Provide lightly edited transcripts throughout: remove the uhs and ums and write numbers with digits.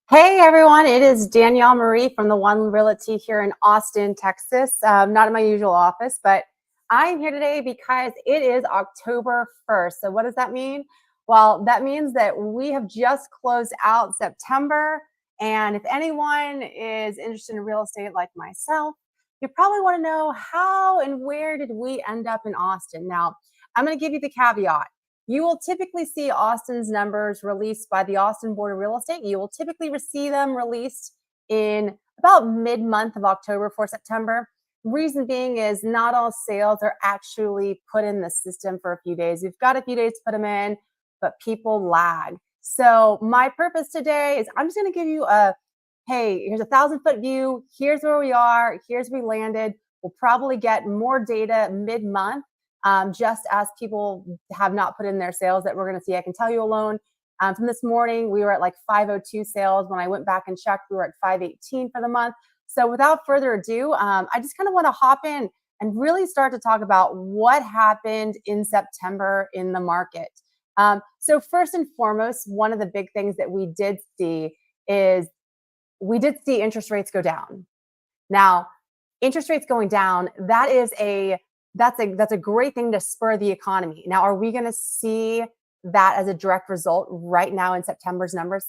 Hey everyone, it is Danielle Marie from the One Realty here in Austin, Texas. Not in my usual office, but I'm here today because it is October 1st. So, what does that mean? Well, that means that we have just closed out September. And if anyone is interested in real estate like myself, you probably want to know how and where did we end up in Austin. Now, I'm going to give you the caveat. You will typically see Austin's numbers released by the Austin Board of Real Estate. You will typically see them released in about mid-month of October for September. Reason being is not all sales are actually put in the system for a few days. You've got a few days to put them in, but people lag. So my purpose today is I'm just going to give you hey, here's a 1,000-foot view. Here's where we are. Here's where we landed. We'll probably get more data mid-month, just as people have not put in their sales that we're going to see. I can tell you alone, from this morning, we were at like 502 sales. When I went back and checked, we were at 518 for the month. So without further ado, I just kind of want to hop in and really start to talk about what happened in September in the market. So first and foremost, one of the big things that we did see is we did see interest rates go down. Now, interest rates going down, that's a great thing to spur the economy. Now, are we going to see that as a direct result right now in September's numbers?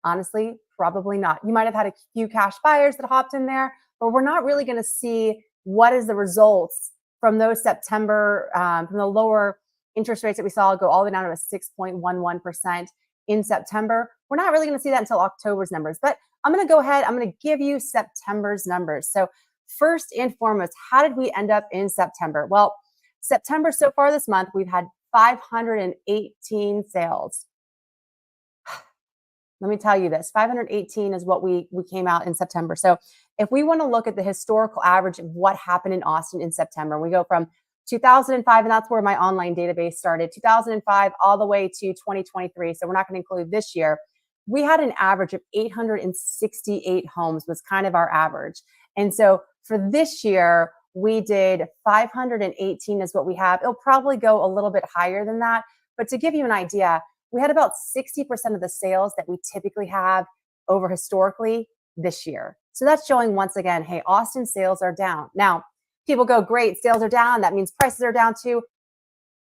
Honestly, probably not. You might have had a few cash buyers that hopped in there, but we're not really going to see what is the results from those September, from the lower interest rates that we saw go all the way down to a 6.11% in September. We're not really going to see that until October's numbers, but I'm going to go ahead. I'm going to give you September's numbers. So first and foremost, how did we end up in September? Well, September so far this month, we've had 518 sales. Let me tell you this, 518 is what we came out in September. So if we want to look at the historical average of what happened in Austin in September, we go from 2005, and that's where my online database started, 2005 all the way to 2023. So we're not going to include this year. We had an average of 868 homes was kind of our average. And so for this year, we did 518 is what we have. It'll probably go a little bit higher than that. But to give you an idea, we had about 60% of the sales that we typically have over historically this year. So that's showing once again, hey, Austin sales are down. Now, people go, great, sales are down. That means prices are down too.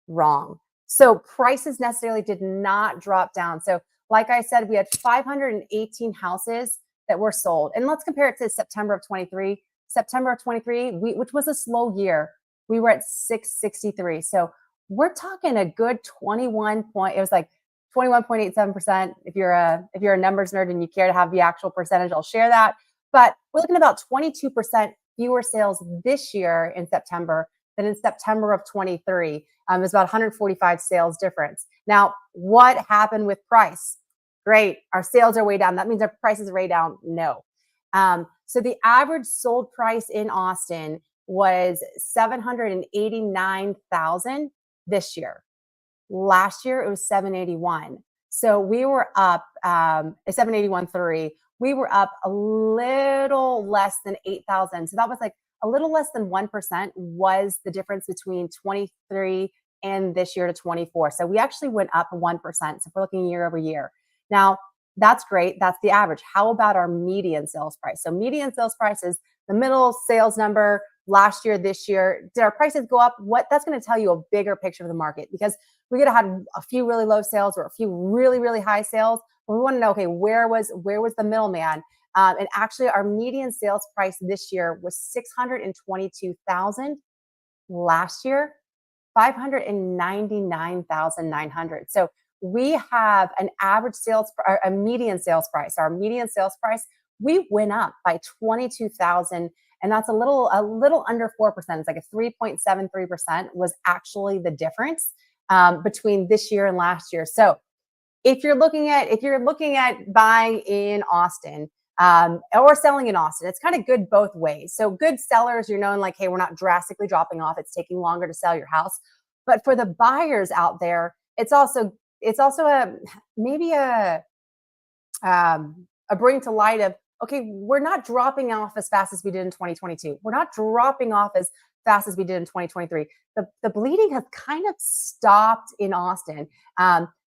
Wrong. So prices necessarily did not drop down. So like I said, we had 518 houses that were sold. And let's compare it to September of 23. September of 23, which was a slow year, we were at 663. So we're talking a good 21.87%. If you're a numbers nerd and you care to have the actual percentage, I'll share that. But we're looking at about 22% fewer sales this year in September than in September of 23. It's about 145 sales difference. Now, what happened with price? Great, our sales are way down. That means our prices are way down. No. So the average sold price in Austin was $789,000 this year. Last year it was 781. So we were up 781.3. We were up a little less than 8,000. So that was like a little less than 1% was the difference between 23 and this year to 24. So we actually went up 1%. So if we're looking year over year. Now, that's great. That's the average. How about our median sales price? So median sales price is the middle sales number last year, this year. Did our prices go up? That's going to tell you a bigger picture of the market, because we could have had a few really low sales or a few really, really high sales. But we want to know, okay, where was the middleman? And actually our median sales price this year was $622,000. Last year, $599,900. So we have an average sales, a median sales price. Our median sales price, we went up by 22,000, and that's a little under 4%. It's like a 3.73% was actually the difference between this year and last year. So if you're looking at buying in Austin or selling in Austin, it's kind of good both ways. So good sellers, you're knowing like, hey, we're not drastically dropping off. It's taking longer to sell your house. But for the buyers out there, it's also maybe a bring to light of, okay, we're not dropping off as fast as we did in 2022. We're not dropping off as fast as we did in 2023. The bleeding has kind of stopped in Austin.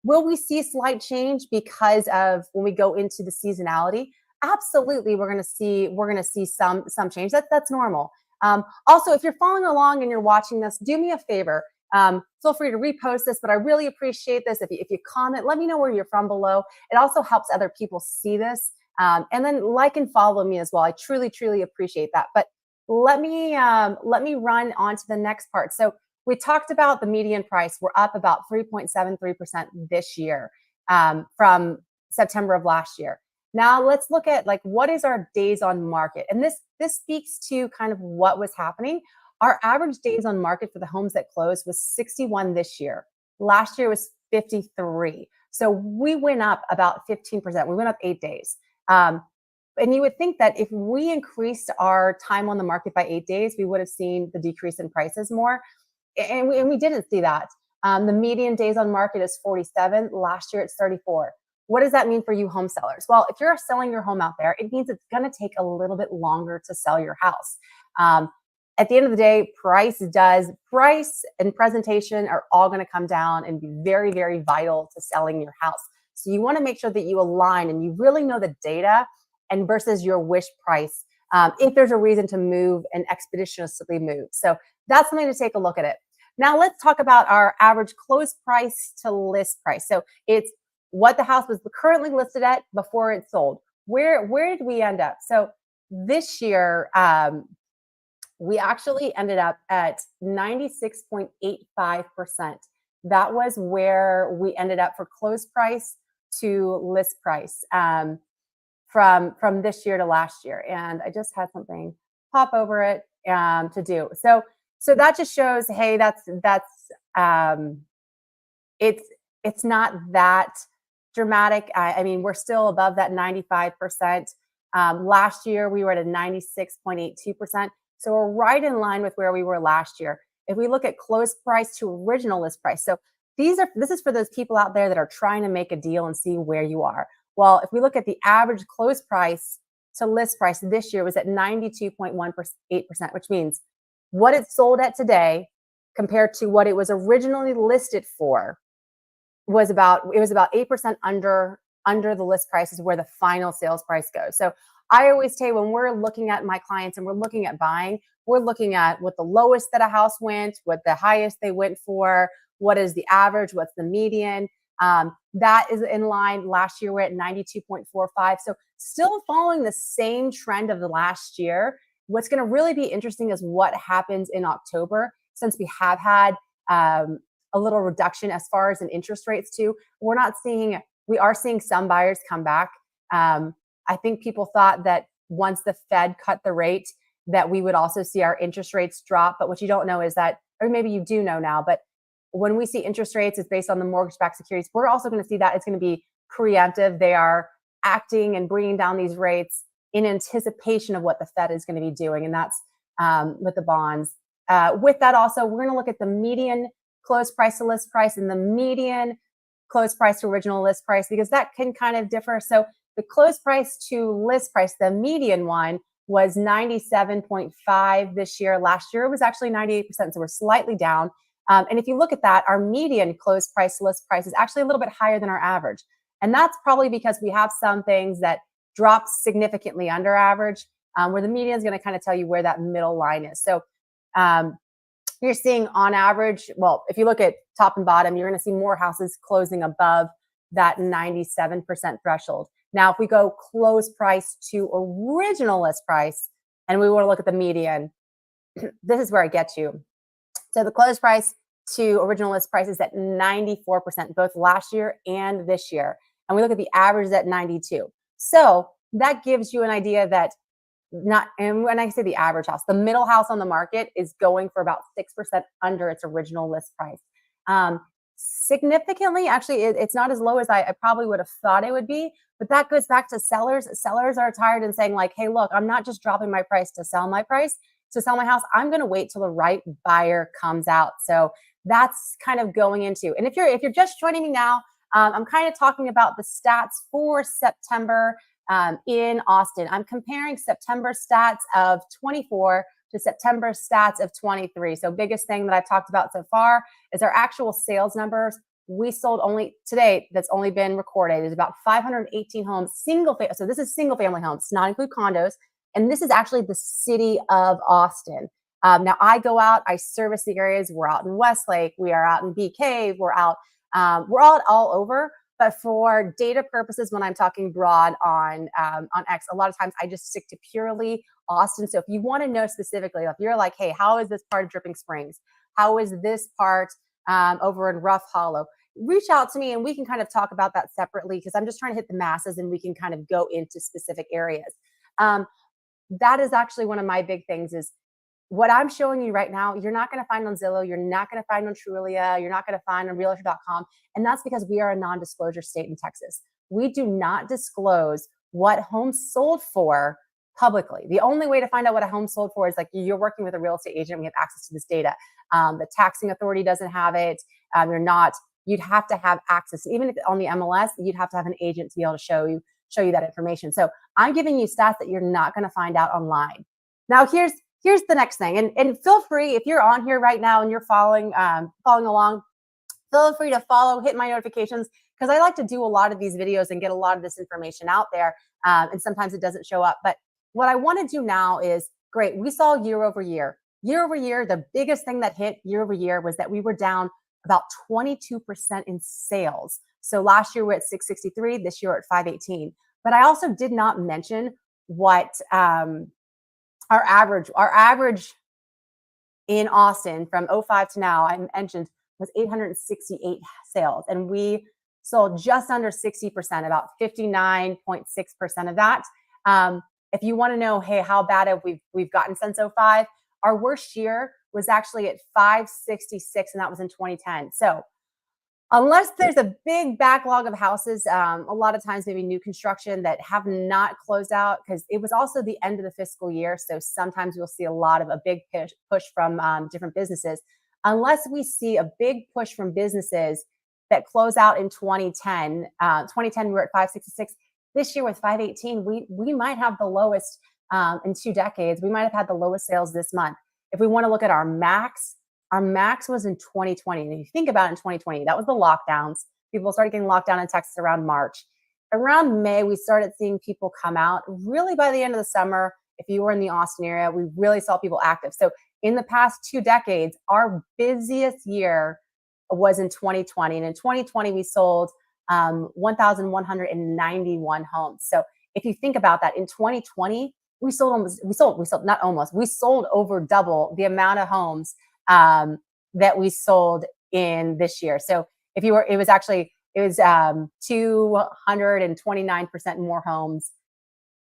Will we see slight change because of when we go into the seasonality? Absolutely, we're going to see some change. That's normal. Also, if you're following along and you're watching this, do me a favor. Feel free to repost this, but I really appreciate this. If you comment, let me know where you're from below. It also helps other people see this. And then like and follow me as well. I truly, truly appreciate that. But let me run on to the next part. So we talked about the median price. We're up about 3.73% this year from September of last year. Now let's look at like what is our days on market, and this speaks to kind of what was happening. Our average days on market for the homes that closed was 61 this year. Last year was 53. So we went up about 15%. We went up 8 days. Um, and you would think that if we increased our time on the market by 8 days, we would have seen the decrease in prices more. And we didn't see that. The median days on market is 47. Last year, it's 34. What does that mean for you home sellers? Well, if you're selling your home out there, it means it's going to take a little bit longer to sell your house. Um, at the end of the day, price and presentation are all going to come down and be very, very vital to selling your house. So you want to make sure that you align and you really know the data and versus your wish price. If there's a reason to move and expeditiously move. So that's something to take a look at it. Now let's talk about our average close price to list price. So it's what the house was currently listed at before it sold. Where did we end up? So this year, we actually ended up at 96.85%. That was where we ended up for close price to list price from this year to last year. And I just had something pop over it to do. So that just shows, hey, um, it's not that dramatic. I mean, we're still above that 95%. Last year, we were at a 96.82%. So we're right in line with where we were last year. If we look at close price to original list price, so this is for those people out there that are trying to make a deal and see where you are. Well, if we look at the average close price to list price this year was at 92.18%, which means what it sold at today compared to what it was originally listed for was about 8% under the list price is where the final sales price goes. So I always say when we're looking at my clients and we're looking at buying, we're looking at what the lowest that a house went, what the highest they went for, what is the average, what's the median. That is in line. Last year we're at 92.45. So still following the same trend of the last year. What's going to really be interesting is what happens in October, since we have had a little reduction as far as in interest rates too. We are seeing some buyers come back. I think people thought that once the Fed cut the rate, that we would also see our interest rates drop. But what you don't know is that, or maybe you do know now, but when we see interest rates, it's based on the mortgage-backed securities. We're also going to see that it's going to be preemptive. They are acting and bringing down these rates in anticipation of what the Fed is going to be doing. And that's with the bonds. With that also, we're going to look at the median close price to list price and the median close price to original list price, because that can kind of differ. So the close price to list price, the median one was 97.5 this year. Last year it was actually 98%. So we're slightly down. And if you look at that, our median close price to list price is actually a little bit higher than our average. And that's probably because we have some things that drop significantly under average, where the median is going to kind of tell you where that middle line is. So you're seeing on average, well, if you look at top and bottom, you're going to see more houses closing above that 97% threshold. Now, if we go close price to original list price, and we want to look at the median, this is where I get you. So the close price to original list price is at 94%, both last year and this year. And we look at the average at 92. So that gives you an idea that and when I say the average house, the middle house on the market is going for about 6% under its original list price. Significantly, actually, it's not as low as I probably would have thought it would be, but that goes back to sellers. Sellers are tired and saying like, hey, look, I'm not just dropping my price to sell my house. I'm going to wait till the right buyer comes out. So that's kind of going into, and if you're just joining me now, I'm kind of talking about the stats for September in Austin. I'm comparing September stats of 24 to September stats of 23. So biggest thing that I've talked about so far is our actual sales numbers we sold only today, that's only been recorded, is about 518 homes, so this is single family homes, not include condos. And this is actually the city of Austin. Now I go out, I service the areas. We're out in Westlake, we are out in Bee Cave, we're out all over. But for data purposes, when I'm talking broad on X, a lot of times I just stick to purely Austin. So if you want to know specifically, if you're like, hey, how is this part of Dripping Springs? How is this part over in Rough Hollow? Reach out to me and we can kind of talk about that separately, because I'm just trying to hit the masses and we can kind of go into specific areas. That is actually one of my big things is what I'm showing you right now, you're not going to find on Zillow, you're not going to find on Trulia, you're not going to find on realtor.com. And that's because we are a non-disclosure state in Texas. We do not disclose what homes sold for publicly. The only way to find out what a home sold for is like you're working with a real estate agent. We have access to this data. The taxing authority doesn't have it. You'd have to have access. Even if on the MLS, you'd have to have an agent to be able to show you that information. So I'm giving you stats that you're not going to find out online. Now here's the next thing, and feel free, if you're on here right now and you're following along, feel free to follow, hit my notifications, because I like to do a lot of these videos and get a lot of this information out there. And sometimes it doesn't show up. But what I want to do now is, great, we saw year over year. The biggest thing that hit year over year was that we were down about 22% in sales. So last year we're at 663, this year we're at 518. But I also did not mention what our average in Austin from 05 to now, I mentioned, was 868 sales. And we sold just under 60%, about 59.6% of that. If you want to know, hey, how bad have we've gotten since 05, our worst year was actually at 566, and that was in 2010. So unless there's a big backlog of houses, a lot of times maybe new construction that have not closed out, because it was also the end of the fiscal year. So sometimes we'll see a big push from different businesses. Unless we see a big push from businesses that close out in 2010, 2010 we were at 566. This year with 518, we might have the lowest in 2 decades. We might have had the lowest sales this month. If we want to look at our max was in 2020. And if you think about it, in 2020, that was the lockdowns. People started getting locked down in Texas around March. Around May, we started seeing people come out. Really by the end of the summer, if you were in the Austin area, we really saw people active. So in the past 2 decades, our busiest year was in 2020. And in 2020, we sold 1,191 homes. So if you think about that, in 2020, we sold over double the amount of homes that we sold in this year. So it was 229% more homes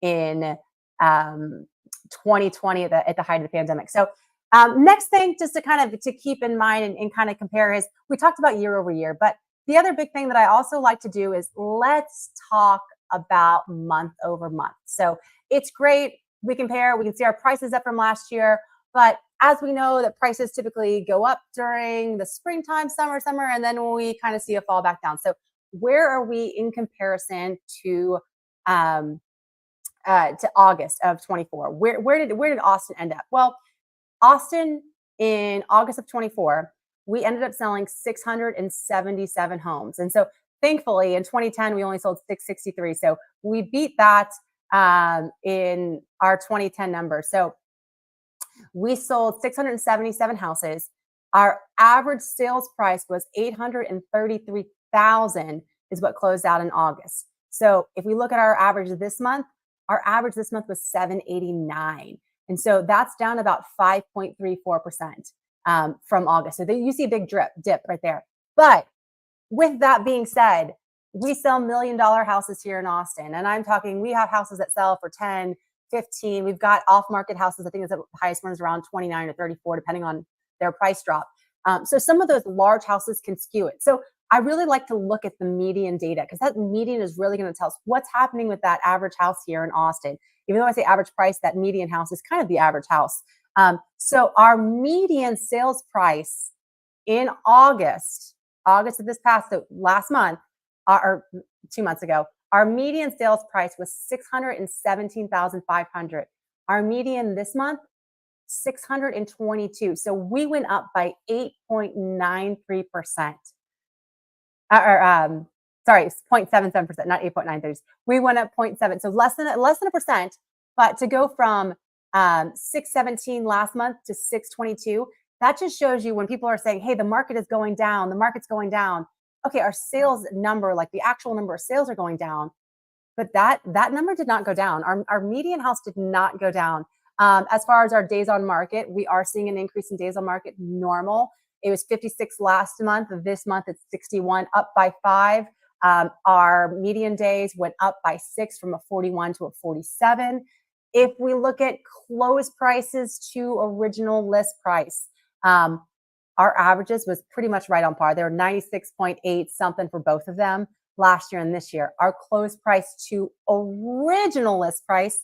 in 2020 at the height of the pandemic. So next thing just to keep in mind and kind of compare is, we talked about year over year, but the other big thing that I also like to do is let's talk about month over month. So it's great. We compare, we can see our prices up from last year, but as we know that prices typically go up during the springtime, summer, and then we kind of see a fall back down. So where are we in comparison to August of 24? Where did Austin end up? Well, Austin in August of 24, we ended up selling 677 homes. And so thankfully in 2010, we only sold 663. So we beat that in our 2010 number. So we sold 677 houses. Our average sales price was $833,000 is what closed out in August. So if we look at our average this month was 789. And so that's down about 5.34% from August. So you see a big dip right there. But with that being said, we sell $1 million houses here in Austin. And I'm talking, we have houses that sell for 10, 15. We've got off-market houses. I think the highest one is around 29 or 34, depending on their price drop. So some of those large houses can skew it. So I really like to look at the median data, because that median is really going to tell us what's happening with that average house here in Austin. Even though I say average price, that median house is kind of the average house. So our median sales price in August of this past, so last month, or 2 months ago, our median sales price was $617,500. Our median this month, $622. So we went up by 8.93%. or sorry, 0.77%, not 8.93. We went up 0.7, so less than a percent. But to go from 617 last month to 622, that just shows you when people are saying, "Hey, the market is going down. The market's going down." Okay, our sales number, like the actual number of sales, are going down, but that number did not go down. Our median house did not go down. As far as our days on market, we are seeing an increase in days on market. Normal. It was 56 last month. This month it's 61, up by 5. Our median days went up by 6, from a 41 to a 47. If we look at close prices to original list price, um, our averages was pretty much right on par. They were 96.8 something for both of them last year and this year. Our close price to original list price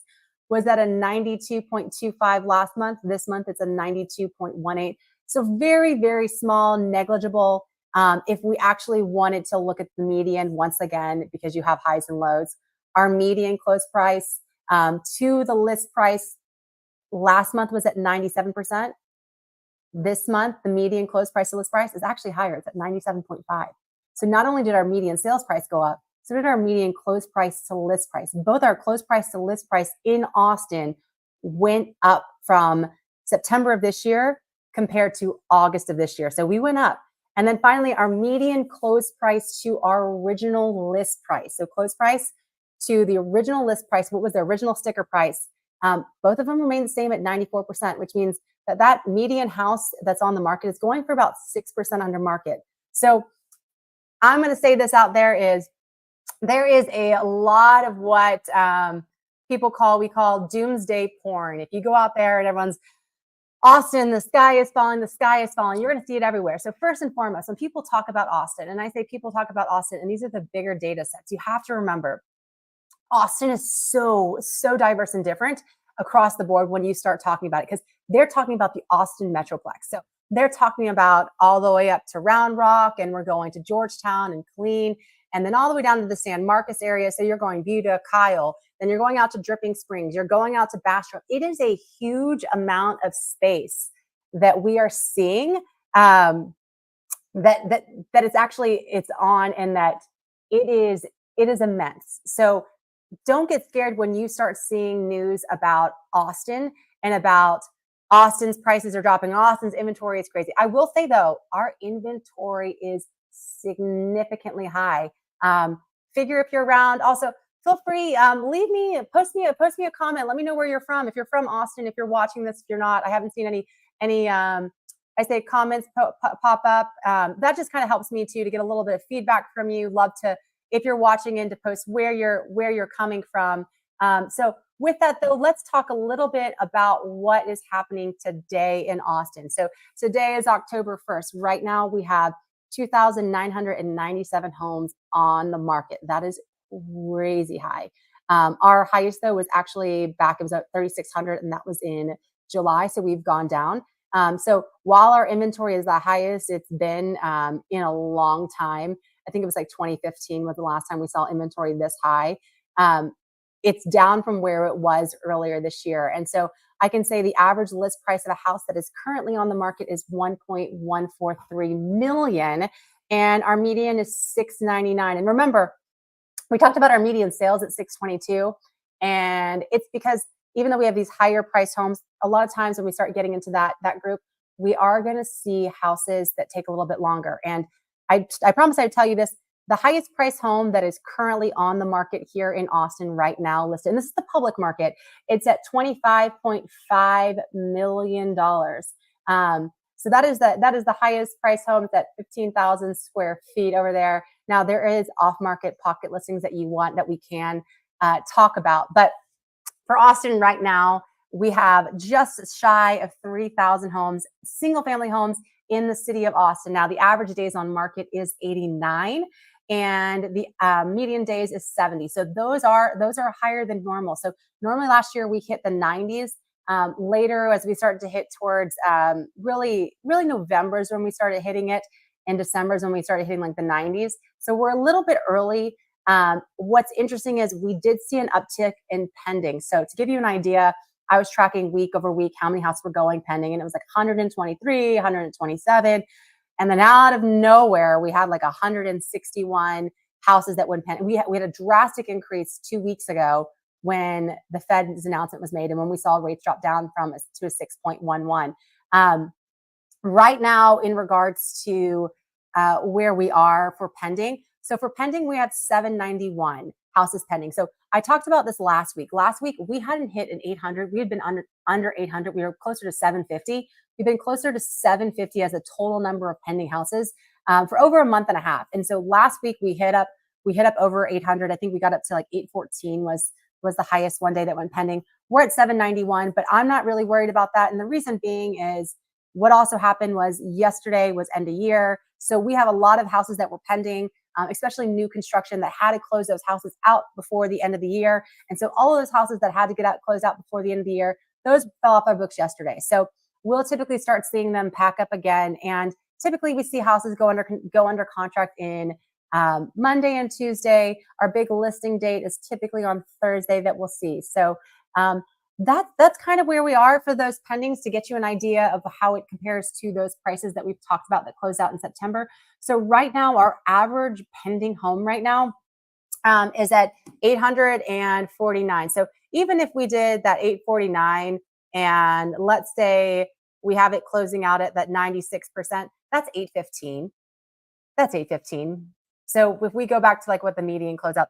was at a 92.25 last month. This month it's a 92.18. So very, very small, negligible. If we actually wanted to look at the median once again, because you have highs and lows, our median close price to the list price last month was at 97%. This month, the median close price to list price is actually higher. It's at 97.5. So not only did our median sales price go up, so did our median close price to list price. Both our close price to list price in Austin went up from September of this year compared to August of this year. So we went up. And then finally, our median close price to our original list price. So close price to the original list price, what was the original sticker price? Both of them remain the same at 94%, which means that median house that's on the market is going for about 6% under market. So I'm going to say this out there is there is a lot of what we call doomsday porn. If you go out there and everyone's, Austin, the sky is falling, you're going to see it everywhere. So first and foremost, when people talk about Austin, and I say people talk about Austin, and these are the bigger data sets, you have to remember Austin is so diverse and different across the board when you start talking about it, because they're talking about the Austin Metroplex. So they're talking about all the way up to Round Rock, and we're going to Georgetown and Killeen, and then all the way down to the San Marcos area. So you're going Buda, Kyle, then you're going out to Dripping Springs, you're going out to Bastrop. It is a huge amount of space that we are seeing, that it's on, and that it is immense. So don't get scared when you start seeing news about Austin and about Austin's prices are dropping. Austin's inventory is crazy. I will say though, our inventory is significantly high. Figure if you're around. Also, feel free, post me a comment. Let me know where you're from. If you're from Austin, if you're watching this, if you're not, I haven't seen any I say comments pop up. That just kind of helps me too, to get a little bit of feedback from you. Love to, if you're watching in, to post where you're coming from. So with that though, let's talk a little bit about what is happening today in Austin. So today is October 1st. Right now we have 2,997 homes on the market. That is crazy high. Our highest though was actually back, it was at 3,600, and that was in July. So we've gone down. So while our inventory is the highest it's been in a long time, I think it was like 2015 was the last time we saw inventory this high. It's down from where it was earlier this year. And so I can say the average list price of a house that is currently on the market is $1.143 million, and our median is $699. And remember, we talked about our median sales at 622, and it's because even though we have these higher priced homes, a lot of times when we start getting into that group, we are going to see houses that take a little bit longer. And I promise I would tell you this, the highest price home that is currently on the market here in Austin right now listed, and this is the public market, it's at $25.5 million. So that is the highest price home. It's at 15,000 square feet over there. Now there is off-market pocket listings that you want that we can talk about. But for Austin right now, we have just shy of 3,000 homes, single family homes in the city of Austin. Now the average days on market is 89, and the median days is 70. So those are higher than normal. So normally last year we hit the 90s. Later, as we started to hit towards really November is when we started hitting it, and December is when we started hitting like the 90s. So we're a little bit early. What's interesting is we did see an uptick in pending. So to give you an idea, I was tracking week over week how many houses were going pending, and it was like 123, 127. And then out of nowhere, we had like 161 houses that went pending. We had a drastic increase 2 weeks ago when the Fed's announcement was made and when we saw rates drop down to a 6.11. Right now, in regards to where we are for pending. So for pending, we had 791 houses pending. So I talked about this last week. Last week, we hadn't hit an 800. We had been under 800. We were closer to 750. We've been closer to 750 as a total number of pending houses for over a month and a half. And so last week we hit up over 800. I think we got up to like 814 was the highest one day that went pending. We're at 791, but I'm not really worried about that. And the reason being is what also happened was yesterday was end of year. So we have a lot of houses that were pending, especially new construction that had to close those houses out before the end of the year. And so all of those houses that had to closed out before the end of the year, those fell off our books yesterday. So we'll typically start seeing them pack up again. And typically we see houses go under contract in Monday and Tuesday. Our big listing date is typically on Thursday that we'll see. So that's kind of where we are for those pendings to get you an idea of how it compares to those prices that we've talked about that closed out in September. So right now, our average pending home right now is at 849. So even if we did that 849 and let's say we have it closing out at that 96%, that's 815. That's 815. So if we go back to like what the median closeout,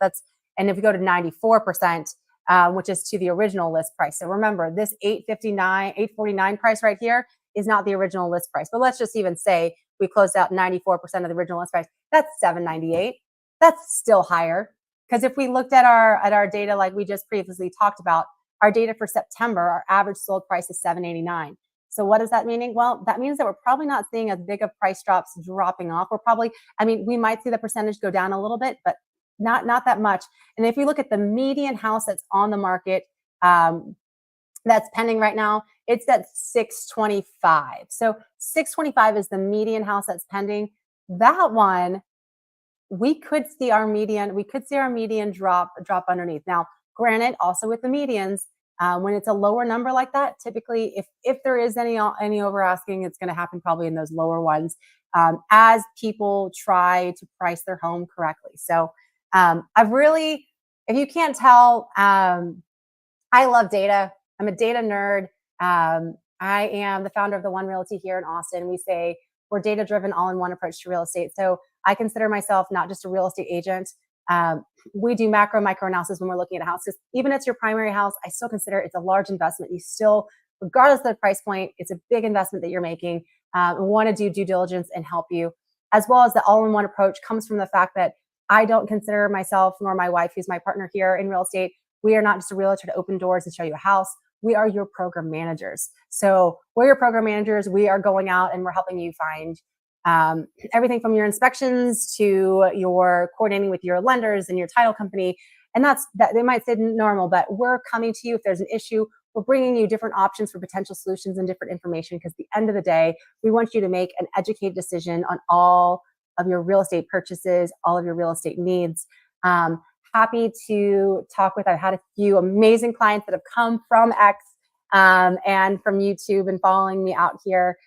and if we go to 94%, which is to the original list price. So remember, this 849 price right here is not the original list price. But let's just even say we closed out 94% of the original list price. That's 798. That's still higher. Because if we looked at our data like we just previously talked about, our data for September, our average sold price is 789. So what does that mean? Well, that means that we're probably not seeing as big of price drops dropping off. We might see the percentage go down a little bit, but not that much. And if you look at the median house that's on the market, that's pending right now, it's at 625. So 625 is the median house that's pending. That one, we could see our median drop underneath. Now, granted, also with the medians, when it's a lower number like that, typically if there is any over asking, it's going to happen probably in those lower ones as people try to price their home correctly. So if you can't tell, I love data. I'm a data nerd. I am the founder of the One Realty here in Austin. We say we're data-driven, all-in-one approach to real estate. So I consider myself not just a real estate agent. We do macro, micro analysis when we're looking at a house. Because even if it's your primary house, I still consider it's a large investment. You still, regardless of the price point, it's a big investment that you're making. We want to do due diligence and help you, as well as the all-in-one approach comes from the fact that I don't consider myself nor my wife, who's my partner here in real estate, we are not just a realtor to open doors and show you a house. We are your program managers. So we're your program managers. We are going out and we're helping you find everything from your inspections to your coordinating with your lenders and your title company. And that they might say normal, but we're coming to you if there's an issue. We're bringing you different options for potential solutions and different information because at the end of the day, we want you to make an educated decision on all of your real estate purchases, all of your real estate needs. Happy to talk with. I've had a few amazing clients that have come from X and from YouTube and following me out here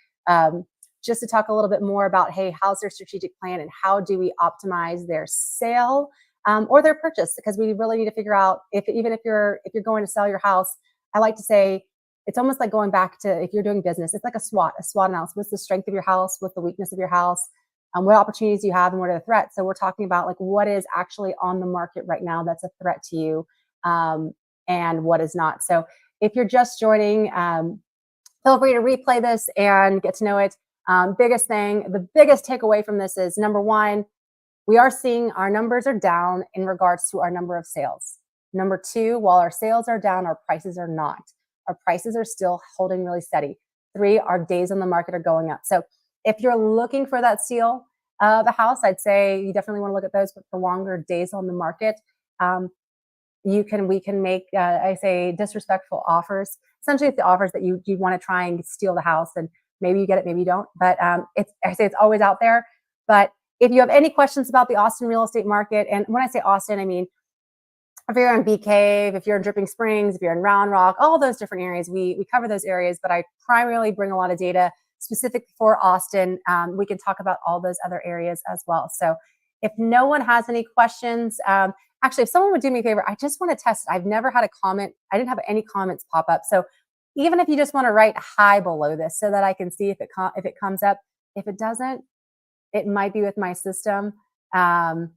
just to talk a little bit more about, hey, how's their strategic plan and how do we optimize their sale or their purchase? Because we really need to figure out if you're going to sell your house. I like to say it's almost like going back to if you're doing business. It's like a SWOT analysis. What's the strength of your house? What's the weakness of your house? What opportunities do you have and what are the threats? So we're talking about like what is actually on the market right now that's a threat to you and what is not. So if you're just joining, feel free to replay this and get to know it. The biggest takeaway from this is number one, we are seeing our numbers are down in regards to our number of sales. Number two, while our sales are down, our prices are not. Our prices are still holding really steady. Three, our days on the market are going up. So if you're looking for that steal of a house, I'd say you definitely want to look at those with the longer days on the market. We can make, I say, disrespectful offers. Essentially, it's the offers that you want to try and steal the house, and maybe you get it, maybe you don't. But I say it's always out there. But if you have any questions about the Austin real estate market, and when I say Austin, I mean if you're in Bee Cave, if you're in Dripping Springs, if you're in Round Rock, all those different areas, we cover those areas. But I primarily bring a lot of data specific for Austin. We can talk about all those other areas as well. So if no one has any questions, actually, if someone would do me a favor, I just want to test. I've never had a comment. I didn't have any comments pop up. So even if you just want to write hi below this so that I can see if it comes up. If it doesn't, it might be with my system. I'm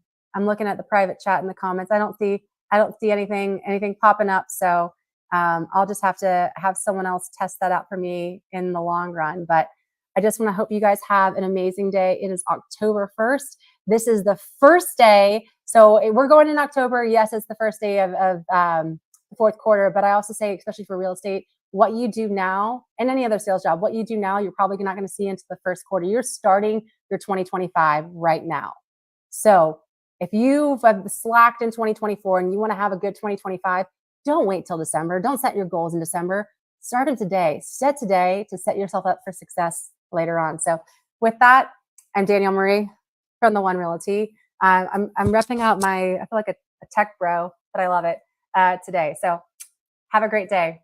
looking at the private chat in the comments. I don't see anything popping up. So I'll just have to have someone else test that out for me in the long run. But I just want to hope you guys have an amazing day. It is October 1st. This is the first day. So we're going in October. Yes, it's the first day of the fourth quarter. But I also say, especially for real estate, what you do now and any other sales job, what you do now, you're probably not going to see into the first quarter. You're starting your 2025 right now. So if you've slacked in 2024 and you want to have a good 2025, don't wait till December. Don't set your goals in December. Start them today. Set today to set yourself up for success later on. So with that, I'm Danielle Marie from the One Realty. I'm repping out I feel like a tech bro, but I love it today. So have a great day.